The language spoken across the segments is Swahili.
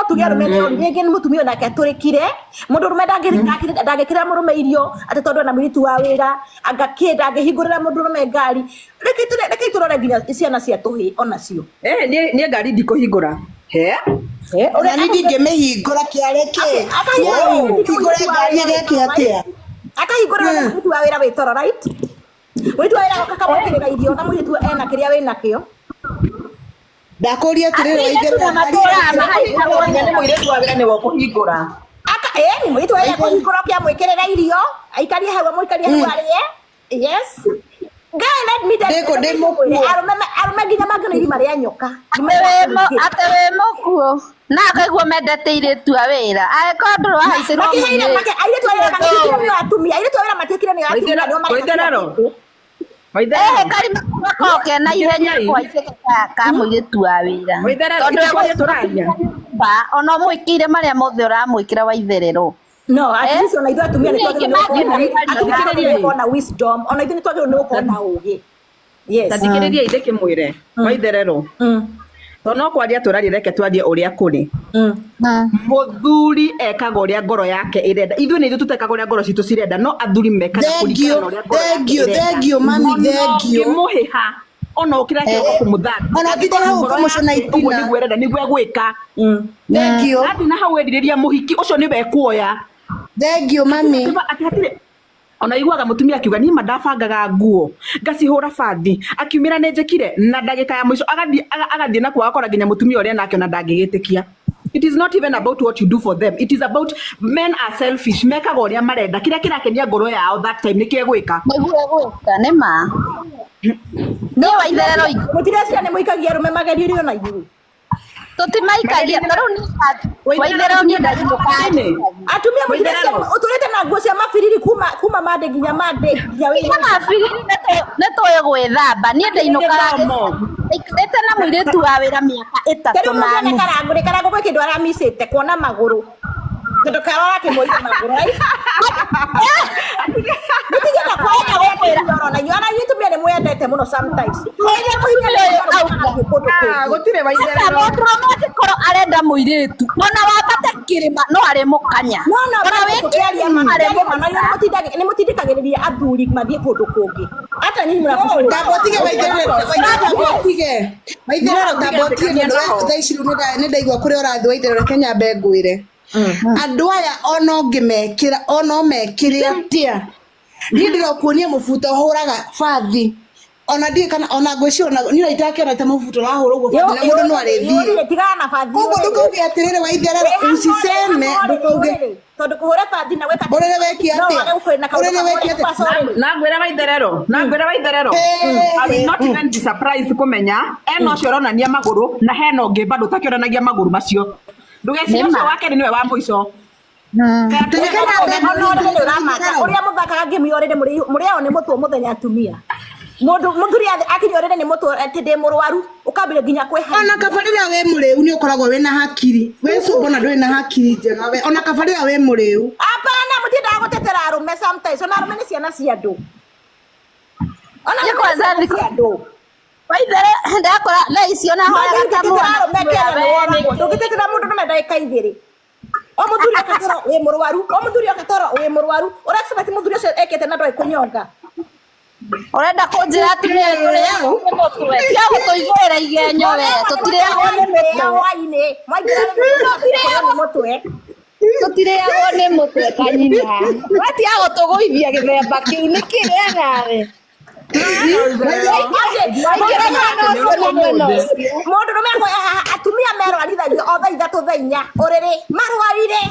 tugia rume rege ni mutumia nake turikire mundu rume ndangikira murume irio ati tondu na mwiritu wa wira agakenda angihingurira mundu rume ngari reke turore nginya ciana cia tuhi onacio ni ngari ndikuhingura ona ni ndingimihingura kiareke hingura ngari yake atia akahingurira mwiritu wa wira witoro right mwiritu wa wira kakamukirira irio na mwiritu ena kiria wina kio ndakuria tiriro waithera ni mwiritu wa wira ni wo kuhingura ni mwiritu wa wira kuhingura kia mwikirira irio aikarie hawa mwikarie hawa yes Guy, let me tell you. Arume nginya mangĩna maria nyoka. Atewemo kuo. Na akaigua mendete iritu a wĩra. Angĩkorwo haici no mũndũ. Airitu a wĩra matiĩkire nĩ atumia. Airitu a wĩra matiĩkire nĩ atumia. Waitherero. Karima makoke na ihenya kwa iceka ka mũiritu wa wĩra. Waitherero tũraria. Ona mwĩkire maria mothe ũramwĩkira Waitherero. No, at least ona ithuĩ atumia nĩ twagĩrĩirwo kuona wisdom. Ona ithuĩ nĩ twagĩrĩirwo kuona ũũgĩ. Yes. Tathikĩrĩria ithe kĩmwĩre Waitherero. Tono kwaria tũraria reke twarie ũrĩa kũrĩ. Mũthuri ekaga ũrĩa ngoro yake ĩrenda. Ithuĩ nĩ ithuĩ tũtekaga ũrĩa ngoro citũ cirenda, no athuri mekaga kũringana na ũrĩa ngoro yake ĩrenda. Thank you mami, thank you. Mũhiha ona ukira kĩroko kũmũthaka. Ona thitha hau kũmũcona itina. Nĩguo erenda nĩguo egwĩka. Thank you. Athi na hau endirĩria mũhiki ũcio nĩwe ekuoya. Thank you mami. Ona iguaga mutumia akiuga ni mandabangaga nguo ngacihura bathi akiumira ne njekire na ndagika ya mwisho agathie na kwa akora nginya mutumia uria nake ona ndangigitikia. It is not even about what you do for them. It is about men are selfish. Mekaga uria marenda kira kirakenia ngoro yao that time nikiegwika. Gwika nĩ ma. Ni Waitherero mutirecia ni muikagia rume mageri uri ona iguru. Tutimaikagia taro ni Waitherero ni ndagikane. Atumia mutirecia uturete na nguo cia mabiriri kuma mande nginya mande nginya wĩ. Mabiriri netoye gwĩthamba ni ndainukaga. Ikarete na mũiritu wa wĩra mĩaka 3 na nuthu. Karangũ gwĩ kĩndũ aramicĩte kuona magũrũ. Kĩndũ karora kĩmũita magũrũ. Mũtigĩra kwaya wĩra na nyona yitumia nĩ mwendete mũno sometimes. Gũtirĩ Waitherero. Mũndũ korwo arenda mũiritu. Ona wambate kĩrĩma no arĩ mũkanya. Ona wĩkĩria marĩ mũkanya. Nĩ mũtindĩkagĩrĩria athuri mathiĩ kũndũ kũngĩ. Hata nyinyi mnafuata. Ndabotige Waitherero. Waitherero ndabotige thaa ici nĩ ndaigua kũrĩa ũrathiĩ Waitherero Kenya ngwĩre. Andũ aya ona ũngĩmekĩra ona ũmekĩre atĩa niĩ ndĩrokuonia mũbuto ũhũraga bathi ona ndiĩ kana ona ngwĩciria ona niĩ itakiona ta mũbuto ũrahũra ũguo bathi na mũndũ no arĩthiĩ koguo ndũkauge atĩrĩrĩ Waitherero usiseme ndũkauge tondu kuhura bathi na weka ũrĩrĩ weki atĩa ũrĩrĩ weki atĩa na ngwĩra Waitherero I will not even be surprised kumenya eno ũcio ũronania magũrũ na hena ũngĩ bado takĩonanagia magũrũ macio ndugeci ũcio wake niwe wa mũico. Uria muthakaga ngimi orire muri ao ni mutu muthenya atumia muthuri akinya orire ni mutu ati ndi murwaru ukambire nginya kwiha ona kabarira we muriu ni ukoragwo wina hakiri we mbona nduri na hakiri njega we ona kabarira we muriu apana mutinda gutetera arume sometimes ona arume ni ciana cia andu ona ni kwanza ndiko Waitherero ndakora na icio na hoya tamu ndũgĩtetera mũndũ na ndagĩka igĩrĩ o mũthuri akatoro wĩ mũrwaru ũracibati mũthuri ũcio ekĩte na ndwai kũnyonga ũrenda kũnjĩra atumia tũrĩagwo tia gũtũiguĩra igenyo we tũtirĩagwo nĩ mũtwe kanyiha we tia gũtũgũithia gĩthemba kĩu nĩ kĩrĩa nawe mundu rume atumia merwarithagia o thaa 3 thaa 4 uriri marwarire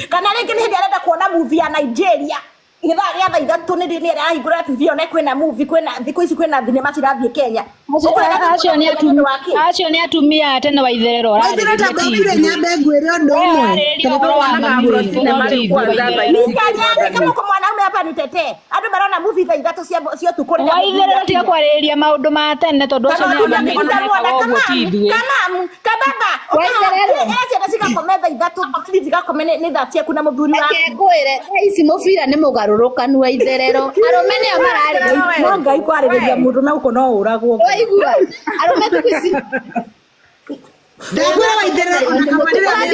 kana ringi ni hindi arenda kuona movie ya Nigeria ithaa ria thaa 3 ni arahingura TV ona kwina movie kwina thiku ici kwina thinema cirathiĩ Kenya acio ni atumia tene Waitherero Waitherero tabokire nyambe ngwĩre ũndũ ũmwe kama kwa mwanaume hapa ni tete andu marona movie thaa 3 cia tukuri Waitherero tia kwarĩrĩria maũndũ ma tene tondu acio ni amamĩte kababa ciana cigakomera thaa 3 cigakomera nĩ thaa ciaku na mũthuri waku ngwĩre ici mũbira nĩ mũgarũrũkanu Waitherero arume nĩo mararĩ no Ngai kwarĩrĩria mũndũ na uko no ũragwo arume tukwisi ndagwĩra Waitherero ona kabarĩra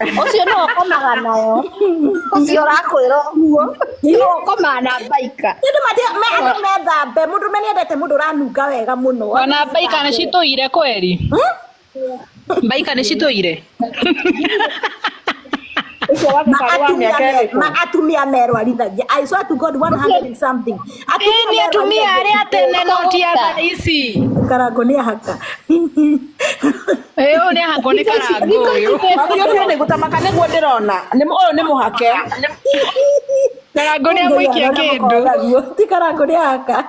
Ucio no komaga nayo. Ucio rakwira guo. No komaga na baika. Ndu methambe mundu meniendete mundu ranunga wega muno. Ona baika nĩ citũire kweri. Baika nĩ citũire. Atumia merwarithagia. I swear to God 100 and something. Ni atumia arĩa tene no ti atha ici. Karango ni haka. Ũyũ nĩ hako nĩ karango ũyũ. Mabiũ nĩ gutamaka nĩguo ndĩrona. Ũyũ nĩ mũhake. Karango nĩ amũikia kĩndũ. Ti karango ni haka.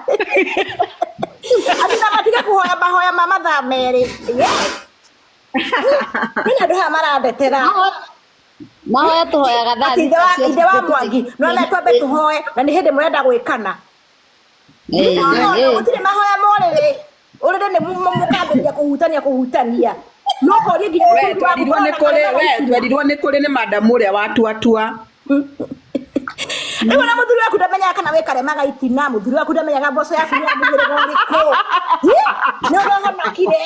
Atina matiga kuhoya mahoya ma mathaa merĩ. Nĩ andũ aya marandetera. Mahoya tuhoyaga thani. Inde wa Mwangi. No na twambe tuhoe na nĩ hĩndĩ mũrenda gwĩkana. Gũtirĩ mahoya morĩrĩ. Ũrĩrĩ nĩ mũkambĩrĩria kũhutania. No korie nginya twerirwo nĩ kũrĩ nĩ madam ũrĩa watuatua. Rĩu na mũthuri waku ndamenyaga kana wĩkaremaga itina, mũthuri waku ndamenyaga mboco yaku nĩ mũgĩrĩga ũrĩkũ. Nĩ ũrahonokire.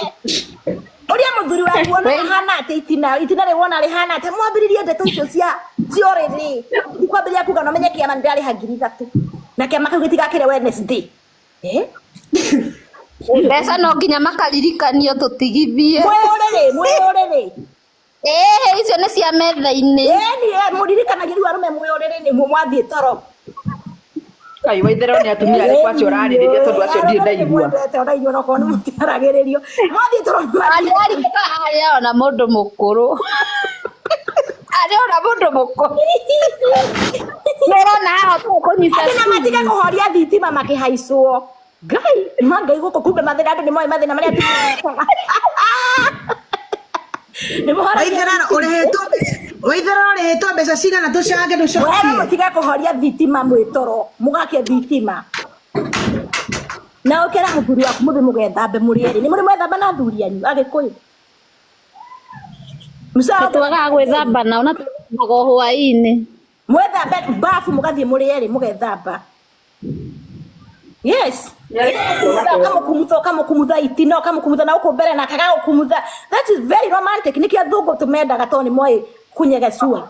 Ũrĩa mũthuri waku ona hana atĩ itina rĩ wona rĩhana atĩ mwambĩrĩrie ndeto icio cia ũrĩrĩ. Ikwambĩrĩria kuga no menye kĩama nĩ ndĩrarĩha 3,000 na kĩama kĩu gĩtigakĩre Wednesday. Mbeca no nginya makaririkanio tũtigithie. Mwĩũrĩrĩ. Icio nĩ cia metha-inĩ. Ni mũririkanagĩria arũme mwĩũrĩrĩ nĩ mwathiĩ toro. Kai waitherero nĩ atumia arĩkũ acio ũrarĩrĩria tondũ acio ndirĩ ndaigua. Ndaigua no kono mũtiaragĩrĩrio. Mwathiĩ toro. Arĩa ona mũndũ mũkũrũ. Arĩa ona mũndũ mũkũrũ. Nĩrona haha kũnyita. Atina matiga kũhoria thitima makĩhaicwo. Ngai, Ngai gũkũ kumbe mathĩna andũ nĩ moĩ mathĩna marĩa tũkaga. Waitherero ũrĩhĩtwo mbeca cigana tũcange ndũcokie. Wewe mũtiga kũhoria thitima mwĩtoro, mũgakia thitima. Na ũkĩra mũthuri waku mũthĩ mũgethambe mũrĩ erĩ. Nĩ mũrĩ mwethamba na athuri anyu Agĩkũyũ. Twaga gwĩthamba nao na tũthambaga hwaĩ-inĩ. Mwethambe bafu mũgathiĩ mũrĩ erĩ mũgethamba. Yes. Kama kumutha itino, kama kumutha na uko mbere na kaga kumutha. That is very romantic. Niki athungu tumendaga toni moi kunyegecua.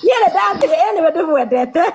Yele dante, anyway ndimwendete.